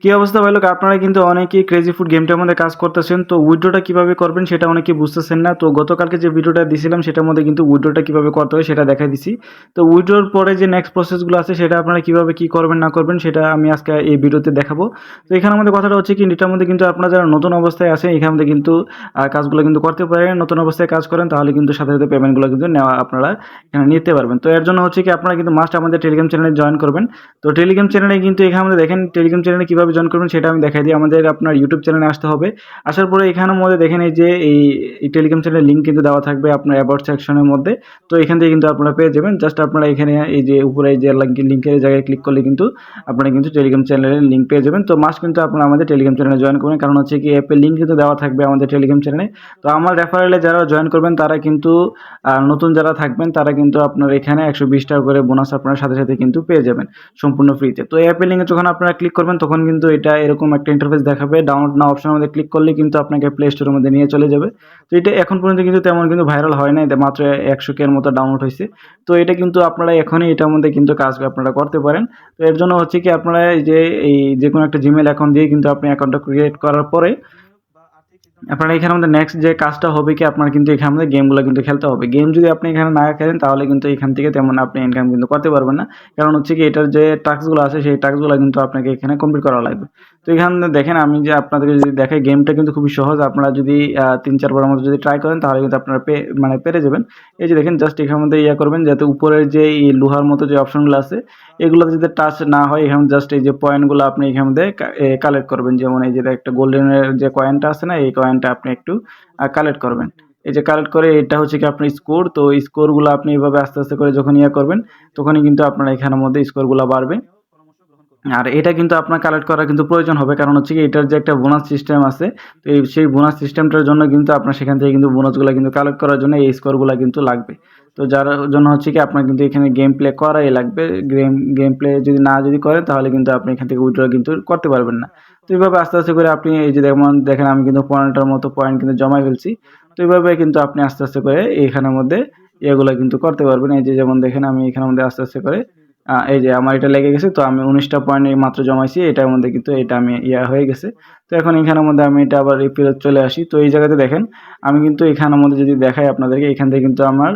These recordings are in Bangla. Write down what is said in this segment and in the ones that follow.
কি অবস্থা ভাই লোক, আপনারা কিন্তু অনেকেই ক্রেজি ফুড গেমটার মধ্যে কাজ করতেছেন। তো উইথড্রটা কিভাবে করবেন সেটা অনেকেই বুঝতেছেন না। তো গতকালকে যে ভিডিওটা দিছিলাম সেটার মধ্যে কিন্তু উইথড্রটা কিভাবে করতে হয় সেটা দেখাই দিছি। তো উইথড্রর পরে যে নেক্সট প্রসেসগুলো আছে সেটা আপনারা কিভাবে কি করবেন না করবেন সেটা আমি আজকে এই ভিডিওতে দেখাবো। তো এখানে আমাদের কথাটা হচ্ছে কি, এটার মধ্যে কিন্তু আপনারা যারা নতুন অবস্থায় আছে এখান থেকে কিন্তু কাজগুলো কিন্তু করতে পারেন। নতুন অবস্থায় কাজ করেন তাহলে কিন্তু সাথে সাথে পেমেন্টগুলো কিন্তু নেওয়া আপনারা এখানে নিতে পারবেন। তো এর জন্য হচ্ছে কি, আপনারা কিন্তু মাস্ট আমাদের টেলিগ্রাম চ্যানেলে জয়েন করবেন। তো টেলিগ্রাম চ্যানেলে কিন্তু এখানে আমাদের দেখেন টেলিগ্রাম চ্যানেলে কীভাবে জয়েন করবেন সেটা আমি দেখাই দিই। আমাদের আপনার ইউটিউব চ্যানেলে আসতে হবে। আসার পরে এখানের মধ্যে দেখেন এই যে এই টেলিগ্রাম চ্যানেলের লিঙ্ক কিন্তু দেওয়া থাকবে আপনার অ্যাবাউট সেকশনের মধ্যে। তো এখান থেকে কিন্তু আপনারা পেয়ে যাবেন। জাস্ট আপনারা এখানে এই যে উপরে এই যে লিঙ্কের জায়গায় ক্লিক করলে কিন্তু আপনারা কিন্তু টেলিগ্রাম চ্যানেলের লিঙ্ক পেয়ে যাবেন। তো মাস্ট কিন্তু আপনারা আমাদের টেলিগ্রাম চ্যানেলে জয়েন করবেন, কারণ হচ্ছে কি অ্যাপের লিঙ্ক কিন্তু দেওয়া থাকবে আমাদের টেলিগ্রাম চ্যানেলে। তো আমার রেফারেলে যারা জয়েন করবেন তারা কিন্তু নতুন যারা থাকবেন তারা কিন্তু আপনার এখানে 120 টাকা করে বোনাস আপনার সাথে সাথে কিন্তু পেয়ে যাবেন সম্পূর্ণ ফ্রিতে। তো অ্যাপের লিঙ্কে যখন আপনারা ক্লিক করবেন তখন কিন্তু এটা এরকম একটা ইন্টারফেস দেখাবে। ডাউনলোড নাও অপশনের মধ্যে ক্লিক করলে কিন্তু আপনাকে প্লে স্টোরের মধ্যে নিয়ে চলে যাবে। তো এটা এখন পর্যন্ত কিন্তু তেমন কিন্তু ভাইরাল হয় নাই, মাত্র 100K এর মতো ডাউনলোড হয়েছে। তো এটা কিন্তু আপনারা এখনই এটার মধ্যে কিন্তু কাজ আপনারা করতে পারেন। তো এর জন্য হচ্ছে কি, আপনারা এই যে কোনো একটা জিমেল অ্যাকাউন্ট দিয়ে কিন্তু আপনি অ্যাকাউন্টটা ক্রিয়েট করার পরে আপনারা এখানে আমাদের নেক্সট যে কাজটা হবে কি, আপনার কিন্তু এখানে আমাদের গেমগুলো কিন্তু খেলতে হবে। গেম যদি আপনি এখানে না খেলেন তাহলে কিন্তু এখান থেকে তেমন আপনি ইনকাম কিন্তু করতে পারবেন না। কারণ হচ্ছে কি, এটার যে টাস্কগুলো আছে সেই টাস্কগুলো কিন্তু আপনাকে এখানে কমপ্লিট করা লাগবে। তো এখানে দেখেন আমি যে আপনাদেরকে যদি দেখাই, গেমটা কিন্তু খুবই সহজ। আপনারা যদি 3-4 বারের মতো যদি ট্রাই করেন তাহলে কিন্তু আপনারা পেরে যাবেন। এই যে দেখেন, জাস্ট এখানের মধ্যে করবেন যাতে উপরের যে এই লোহার মতো যে অপশনগুলো আছে এগুলোতে যদি টাচ না হয়, এখানে জাস্ট এই যে পয়েন্টগুলো আপনি এখান মধ্যে কালেক্ট করবেন। যেমন এই যে একটা গোল্ডেনের যে কয়েনটা আছে না, এই কয়েনটা আপনি একটু কালেক্ট করবেন। এই যে কালেক্ট করে এটা হচ্ছে কি আপনার স্কোর। তো স্কোরগুলো আপনি এভাবে আস্তে আস্তে করে যখন করবেন তখনই কিন্তু আপনার এখানের মধ্যে স্কোরগুলো বাড়বে। আর এটা কিন্তু আপনার কালেক্ট করা কিন্তু প্রয়োজন হবে, কারণ হচ্ছে কি এটার যে একটা বোনাস সিস্টেম আছে। তো সেই বোনাস সিস্টেমটার জন্য কিন্তু আপনার সেখান থেকে কিন্তু বোনাসগুলো কিন্তু কালেক্ট করার জন্য এই স্কোরগুলো কিন্তু লাগবে। তো যার জন্য হচ্ছে কি আপনার কিন্তু এখানে গেম প্লে করাই লাগবে। গেম প্লে যদি করেন তাহলে কিন্তু আপনি এখান থেকে উইথড্র কিন্তু করতে পারবেন না। তো এইভাবে আস্তে আস্তে করে আপনি এই যে দেখেন আমি কিন্তু 15টার মতো পয়েন্ট কিন্তু জমাই ফেলছি। তো এইভাবে কিন্তু আপনি আস্তে আস্তে করে এইখানের মধ্যে এগুলো কিন্তু করতে পারবেন। এই যে যেমন দেখেন আমি এখানের মধ্যে আস্তে আস্তে করে এই যে আমার এটা লেগে গেছে। তো আমি 19টা পয়েন্ট মাত্র জমাইছি, এটার মধ্যে কিন্তু এটা আমি হয়ে গেছে। তো এখন এখানের মধ্যে আমি এটা আবার ফেরত চলে আসি। তো এই জায়গাতে দেখেন আমি কিন্তু এখানের মধ্যে যদি দেখাই আপনাদেরকে, এখান থেকে কিন্তু আমার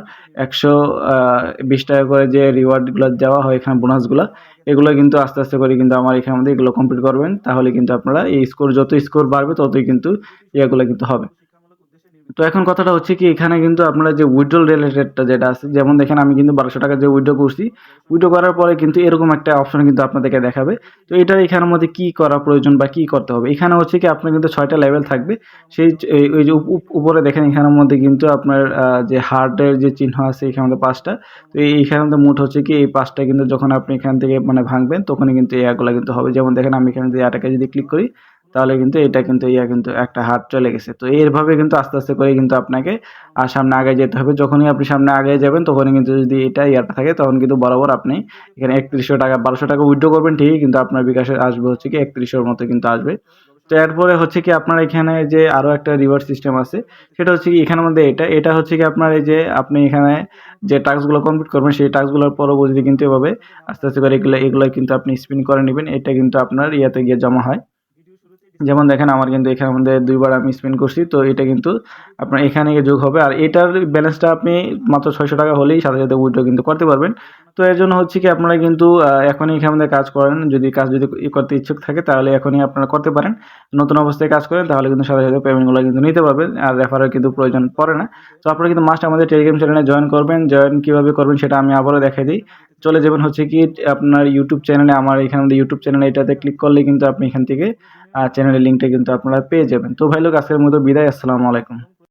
120 টাকা করে যে রিওয়ার্ডগুলো দেওয়া হয় এখানে বোনাসগুলো, এগুলো কিন্তু আস্তে আস্তে করে কিন্তু আমার এখানের মধ্যে এগুলো কমপ্লিট করবেন। তাহলে কিন্তু আপনারা এই যত স্কোর বাড়বে ততই কিন্তু এগুলো কিন্তু হবে। তো এখন কথাটা হচ্ছে কি, এখানে কিন্তু আপনারা যে উইথড্রল রিলেটেডটা যেটা আছে, যেমন দেখেন আমি কিন্তু 1200 টাকা যে উইথড্র করছি, উইথড্র করার পরে কিন্তু এরকম একটা অপশন কিন্তু আপনাদেরকে দেখাবে। তো এটার এখানের মধ্যে কি করা প্রয়োজন বা কি করতে হবে, এখানে হচ্ছে কি আপনার কিন্তু 6টা লেভেল থাকবে। সেই ওই যে উপরে দেখেন এখানের মধ্যে কিন্তু আপনার যে হার্টের যে চিহ্ন আছে এখানে মধ্যে 5টা। তো এইখানে মধ্যে মোট হচ্ছে কি এই 5টা কিন্তু যখন আপনি এখান থেকে মানে ভাঙবেন তখনই কিন্তু এগুলো কিন্তু হবে। যেমন দেখেন আমি এখানে যদি এটাকে যদি ক্লিক করি তাহলে কিন্তু এটা কিন্তু কিন্তু একটা হাত চলে গেছে। তো এরভাবে কিন্তু আস্তে আস্তে করে কিন্তু আপনাকে সামনে আগায় যেতে হবে। যখনই আপনি সামনে আগায় যাবেন তখনই কিন্তু যদি এটা থাকে তখন কিন্তু বরাবর আপনি এখানে 3100 টাকা 1200 টাকা উইথড্র করবেন ঠিকই, কিন্তু আপনার বিকাশে আসবে হচ্ছে কি 3100 মতো কিন্তু আসবে। তো এরপরে হচ্ছে কি আপনার এখানে যে আরো একটা রিওয়ার্ড সিস্টেম আছে, সেটা হচ্ছে কি এখানের মধ্যে এটা হচ্ছে কি আপনার এই যে আপনি এখানে যে টাস্কগুলো কমপ্লিট করবেন সেই টাস্কগুলোর পরবর্তীতে কিন্তু এভাবে আস্তে আস্তে করে এগুলো কিন্তু আপনি স্পিন করে নেবেন। এটা কিন্তু আপনার ইয়াতে গিয়ে জমা হয়। যেমন দেখেন আমার কিন্তু এখানের মধ্যে 2 বার আমি স্পেন্ড করছি। তো এটা কিন্তু আপনার এখানে গিয়ে যোগ হবে। আর এটার ব্যালেন্সটা আপনি মাত্র 600 টাকা হলেই সাথে সাথে উইথড্র কিন্তু করতে পারবেন। তো এর জন্য হচ্ছে কি আপনারা কিন্তু এখনই এখানের মধ্যে কাজ করেন। যদি করতে ইচ্ছুক থাকে তাহলে এখনই আপনারা করতে পারেন। নতুন অবস্থায় কাজ করেন তাহলে কিন্তু সাথে সাথে পেমেন্টগুলো কিন্তু নিতে পারবেন। আর রেফারের কিন্তু প্রয়োজন পড়ে না। তো আপনারা কিন্তু মাস্ট আমাদের টেলিগ্রাম চ্যানেলে জয়েন করবেন। জয়েন কিভাবে করবেন সেটা আমি আবারও দেখাই দিই। চলে যাবেন হচ্ছে কি আপনার ইউটিউব চ্যানেলে, আমার এখানে মধ্যে ইউটিউব চ্যানেলে এটাতে ক্লিক করলে কিন্তু আপনি এখান থেকে চ্যানেলের লিঙ্কটা কিন্তু আপনারা পেয়ে যাবেন। তো ভাই লোক, আজকের মতো বিদায়। আসসালামু আলাইকুম।